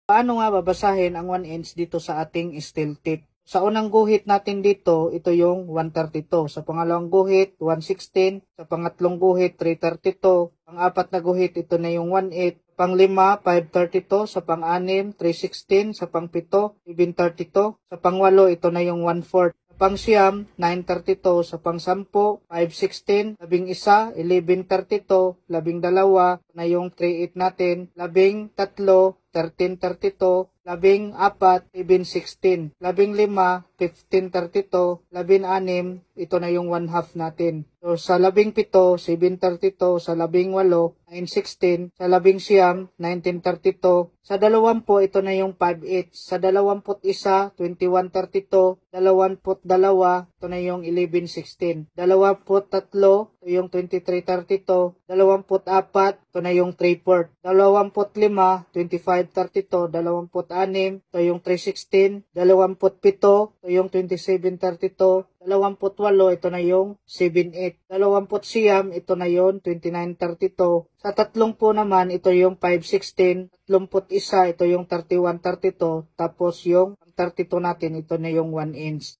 Paano nga babasahin ang 1 inch dito sa ating steel tip? Sa unang guhit natin dito, ito yung 132. Sa pangalawang guhit, 116. Sa pangatlong guhit, 332. Pang-apat na guhit, ito na yung 1/8. Pang-lima, 532. Sa pang-anim, 316. Sa pang-pito, 732. Sa pang-walo, ito na yung 1/4. Sa pang-siyam, 932. Sa pang-sampu, 516. Labing-isa, 1132. Labing-dalawa, ito na yung 3/8 natin. Labing-tatlo, 1332, labing-apat, 716, labing-lima, 1532, labing-anim, ito na yung 1/2 natin. So, sa labing-pito, 732, sa labing-walo, 916, sa labing-siyam, 1932, sa 20, ito na yung 5/8, sa 21, 2132, 22, ito na yung 1116, 23, ito yung 2332, 24, ito na yung 3/4, 25, 2532, 26, ito yung 316, 27, ito yung 2732, 28, ito na yung 78, 29, ito na yung 2932, sa 30 naman, ito yung 516, 31, ito yung 3132, tapos yung 32 natin, ito na yung 1 inch.